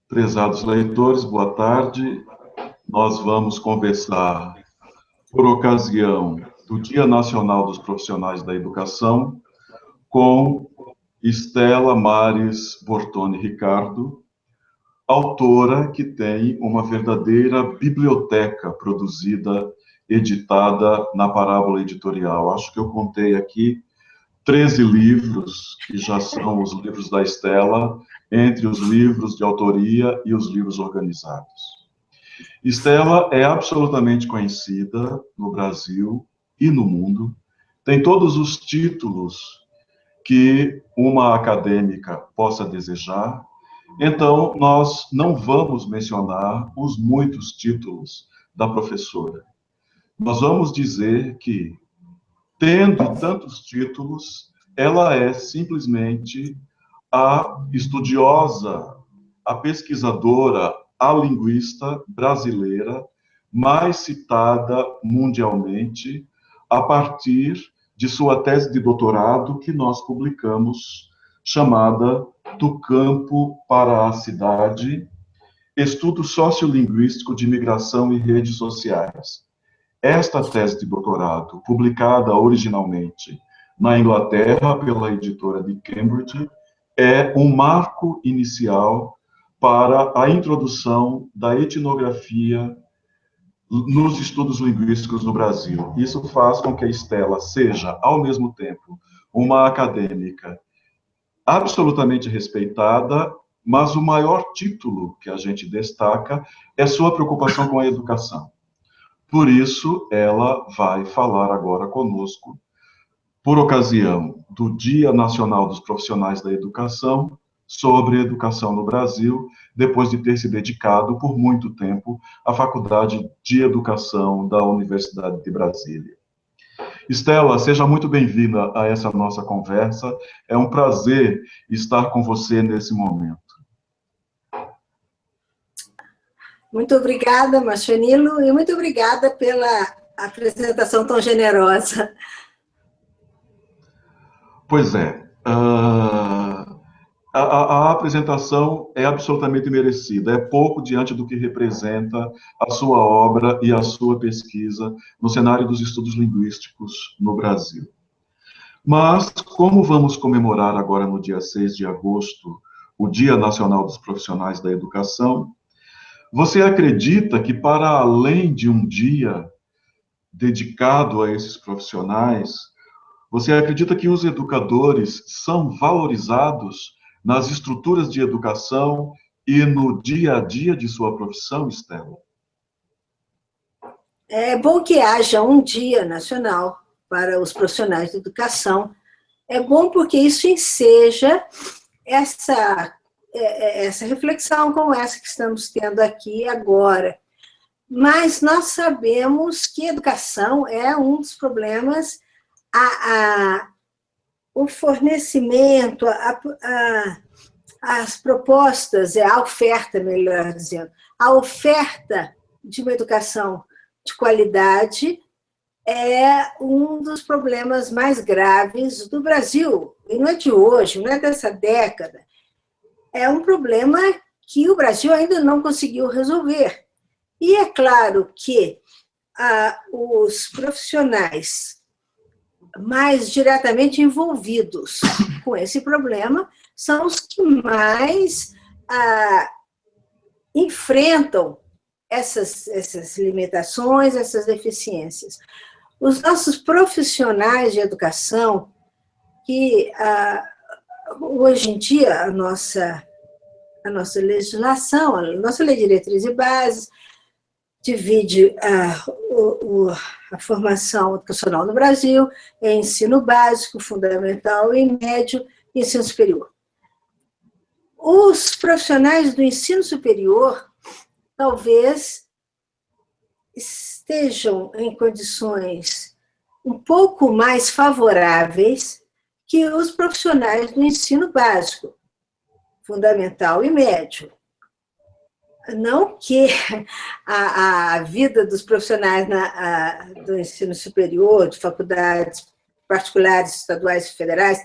Prezados leitores, boa tarde. Nós vamos conversar, por ocasião do Dia Nacional dos Profissionais da Educação, com Estela Mares Bortoni Ricardo, autora que tem uma verdadeira biblioteca produzida, editada na Parábola Editorial. Acho que eu contei aqui 13 livros, que já são os livros da Estela, entre os livros de autoria e os livros organizados. Estela é absolutamente conhecida no Brasil e no mundo, tem todos os títulos que uma acadêmica possa desejar, então nós não vamos mencionar os muitos títulos da professora. Nós vamos dizer que, tendo tantos títulos, ela é simplesmente a estudiosa, a pesquisadora, a linguista brasileira mais citada mundialmente a partir de sua tese de doutorado que nós publicamos, chamada Do Campo para a Cidade, Estudo Sociolinguístico de Migração e Redes Sociais. Esta tese de doutorado, publicada originalmente na Inglaterra pela editora de Cambridge, é um marco inicial para a introdução da etnografia nos estudos linguísticos no Brasil. Isso faz com que a Estela seja, ao mesmo tempo, uma acadêmica absolutamente respeitada, mas o maior título que a gente destaca é sua preocupação com a educação. Por isso, ela vai falar agora conosco, por ocasião do Dia Nacional dos Profissionais da Educação, sobre educação no Brasil, depois de ter se dedicado por muito tempo à Faculdade de Educação da Universidade de Brasília. Estela, seja muito bem-vinda a essa nossa conversa. É um prazer estar com você nesse momento. Muito obrigada, Machanilo, e muito obrigada pela apresentação tão generosa. Pois é. A apresentação é absolutamente merecida, é pouco diante do que representa a sua obra e a sua pesquisa no cenário dos estudos linguísticos no Brasil. Mas, como vamos comemorar agora no dia 6 de agosto, o Dia Nacional dos Profissionais da Educação, você acredita que, para além de um dia dedicado a esses profissionais, você acredita que os educadores são valorizados nas estruturas de educação e no dia a dia de sua profissão, Estela? É bom que haja um dia nacional para os profissionais de educação. É bom porque isso enseja essa reflexão como essa que estamos tendo aqui agora. Mas nós sabemos que educação é um dos problemas, o fornecimento, as propostas, a oferta, melhor dizendo, a oferta de uma educação de qualidade é um dos problemas mais graves do Brasil. E não é de hoje, não é dessa década. É um problema que o Brasil ainda não conseguiu resolver. E é claro que os profissionais mais diretamente envolvidos com esse problema são os que mais enfrentam essas limitações, essas deficiências. Os nossos profissionais de educação, que hoje em dia a nossa legislação, a nossa lei de diretrizes e bases, divide a formação educacional no Brasil em ensino básico, fundamental e médio e ensino superior. Os profissionais do ensino superior talvez estejam em condições um pouco mais favoráveis que os profissionais do ensino básico, fundamental e médio. não que a vida dos profissionais do ensino superior, de faculdades particulares, estaduais e federais,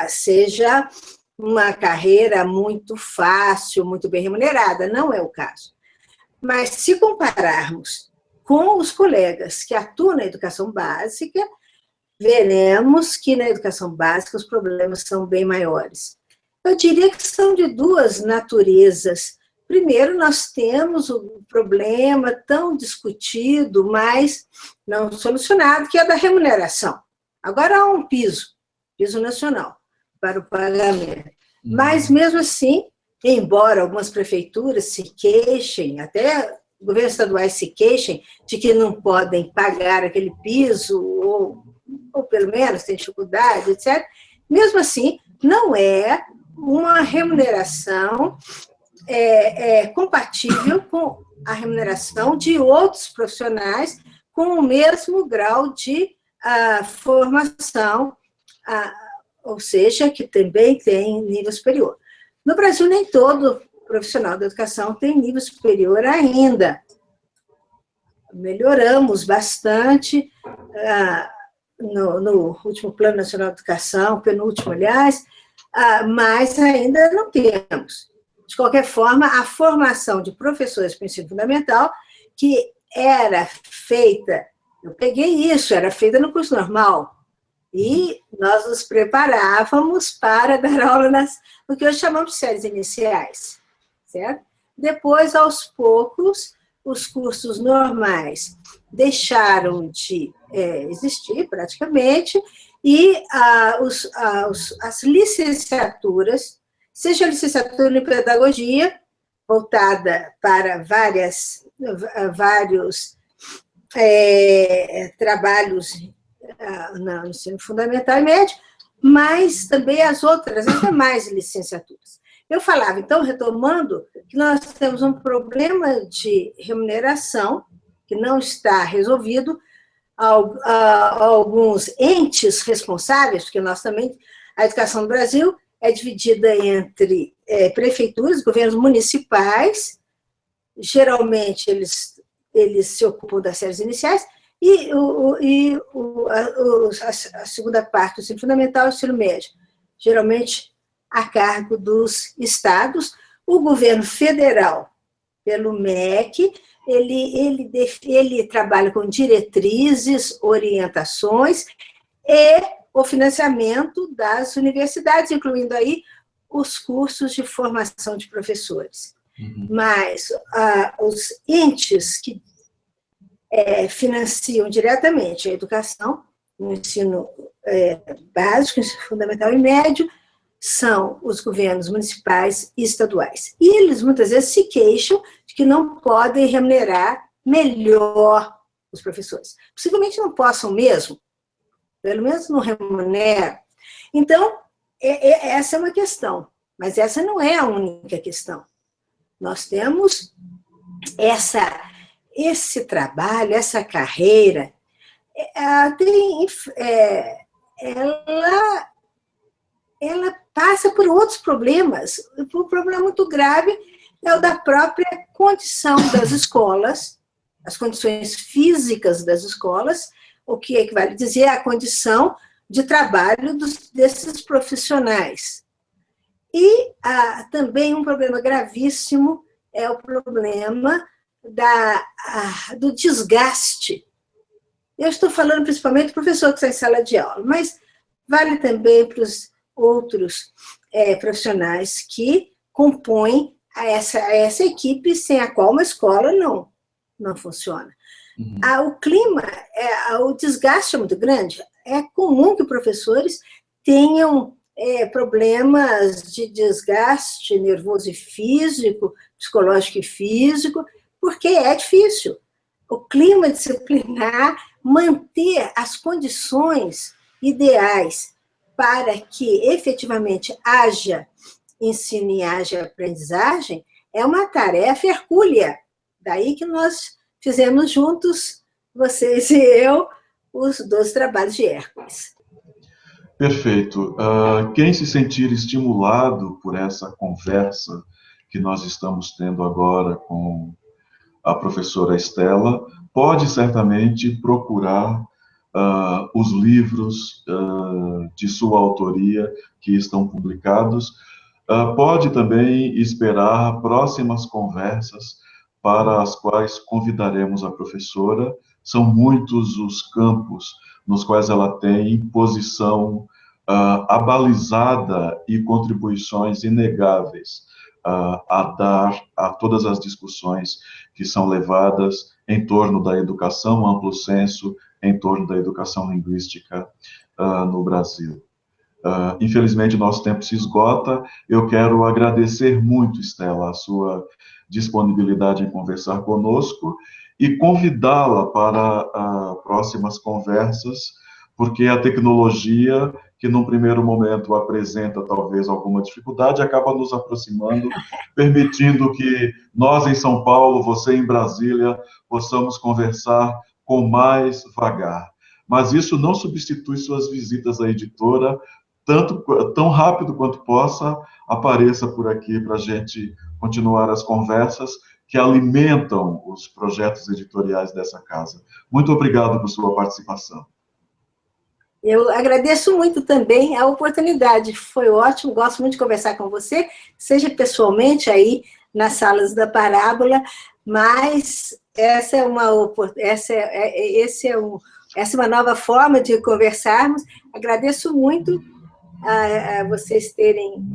seja uma carreira muito fácil, muito bem remunerada. Não é o caso. Mas, se compararmos com os colegas que atuam na educação básica, veremos que na educação básica os problemas são bem maiores. Eu diria que são de duas naturezas. Primeiro, nós temos o problema tão discutido, mas não solucionado, que é da remuneração. Agora há um piso nacional para o pagamento. Mas, mesmo assim, embora algumas prefeituras se queixem, até governos estaduais se queixem de que não podem pagar aquele piso, ou pelo menos têm dificuldade, etc., mesmo assim, não é uma remuneração compatível com a remuneração de outros profissionais com o mesmo grau de formação, ou seja, que também tem nível superior. No Brasil, nem todo profissional da educação tem nível superior ainda. Melhoramos bastante no último Plano Nacional de Educação, penúltimo, aliás, mas ainda não temos. De qualquer forma, a formação de professores para o ensino fundamental, que era feita, eu peguei isso, era feita no curso normal, e nós nos preparávamos para dar aula no que hoje chamamos de séries iniciais, certo? Depois, aos poucos, os cursos normais deixaram de existir, praticamente, e as licenciaturas, seja a licenciatura em pedagogia, voltada para vários trabalhos no ensino fundamental e médio, mas também as outras, ainda mais licenciaturas. Eu falava, então, retomando, que nós temos um problema de remuneração que não está resolvido, alguns entes responsáveis, porque nós também, a educação no Brasil é dividida entre prefeituras, governos municipais, geralmente eles se ocupam das séries iniciais, e a segunda parte do ensino fundamental é o ensino médio, geralmente a cargo dos estados. O governo federal, pelo MEC, ele trabalha com diretrizes, orientações e o financiamento das universidades, incluindo aí os cursos de formação de professores. Mas os entes que financiam diretamente a educação, no ensino básico, ensino fundamental e médio, são os governos municipais e estaduais. E eles, muitas vezes, se queixam de que não podem remunerar melhor os professores. Possivelmente não possam mesmo, pelo menos não remuneram. Então, essa é uma questão, mas essa não é a única questão. Nós temos esse trabalho, essa carreira, ela passa por outros problemas. Um problema muito grave é o da própria condição das escolas, as condições físicas das escolas, o que equivale a dizer a condição de trabalho desses profissionais. E também um problema gravíssimo é o problema do desgaste. Eu estou falando principalmente do professor que está em sala de aula, mas vale também para os outros profissionais que compõem essa equipe, sem a qual uma escola não funciona. O clima, o desgaste é muito grande. É comum que professores tenham problemas de desgaste nervoso e físico, psicológico e físico, porque é difícil. O clima disciplinar, manter as condições ideais para que efetivamente haja ensino e haja aprendizagem, é uma tarefa hercúlea. Daí que nós fizemos juntos, vocês e eu, os 12 trabalhos de Hércules. Perfeito. Quem se sentir estimulado por essa conversa que nós estamos tendo agora com a professora Estela, pode certamente procurar os livros de sua autoria que estão publicados. Pode também esperar próximas conversas para as quais convidaremos a professora. São muitos os campos nos quais ela tem posição abalizada e contribuições inegáveis a dar a todas as discussões que são levadas em torno da educação, amplo senso, em torno da educação linguística no Brasil. Infelizmente, nosso tempo se esgota. Eu quero agradecer muito, Estela, a sua disponibilidade em conversar conosco e convidá-la para próximas conversas, porque a tecnologia, que num primeiro momento apresenta talvez alguma dificuldade, acaba nos aproximando, permitindo que nós em São Paulo, você em Brasília, possamos conversar com mais vagar. Mas isso não substitui suas visitas à editora. Tão rápido quanto possa, apareça por aqui para a gente continuar as conversas que alimentam os projetos editoriais dessa casa. Muito obrigado por sua participação. Eu agradeço muito também a oportunidade, foi ótimo, gosto muito de conversar com você, seja pessoalmente aí nas salas da Parábola, mas essa é uma nova forma de conversarmos. Agradeço muito a vocês terem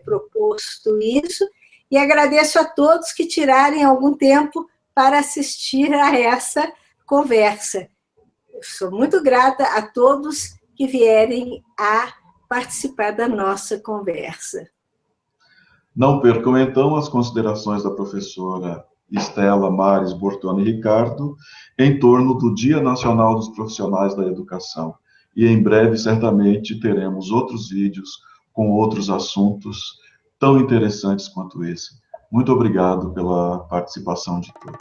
proposto isso, e agradeço a todos que tirarem algum tempo para assistir a essa conversa. Eu sou muito grata a todos que vierem a participar da nossa conversa. Não percam, então, as considerações da professora Estela Mares Bortoni Ricardo em torno do Dia Nacional dos Profissionais da Educação. E em breve, certamente, teremos outros vídeos com outros assuntos tão interessantes quanto esse. Muito obrigado pela participação de todos.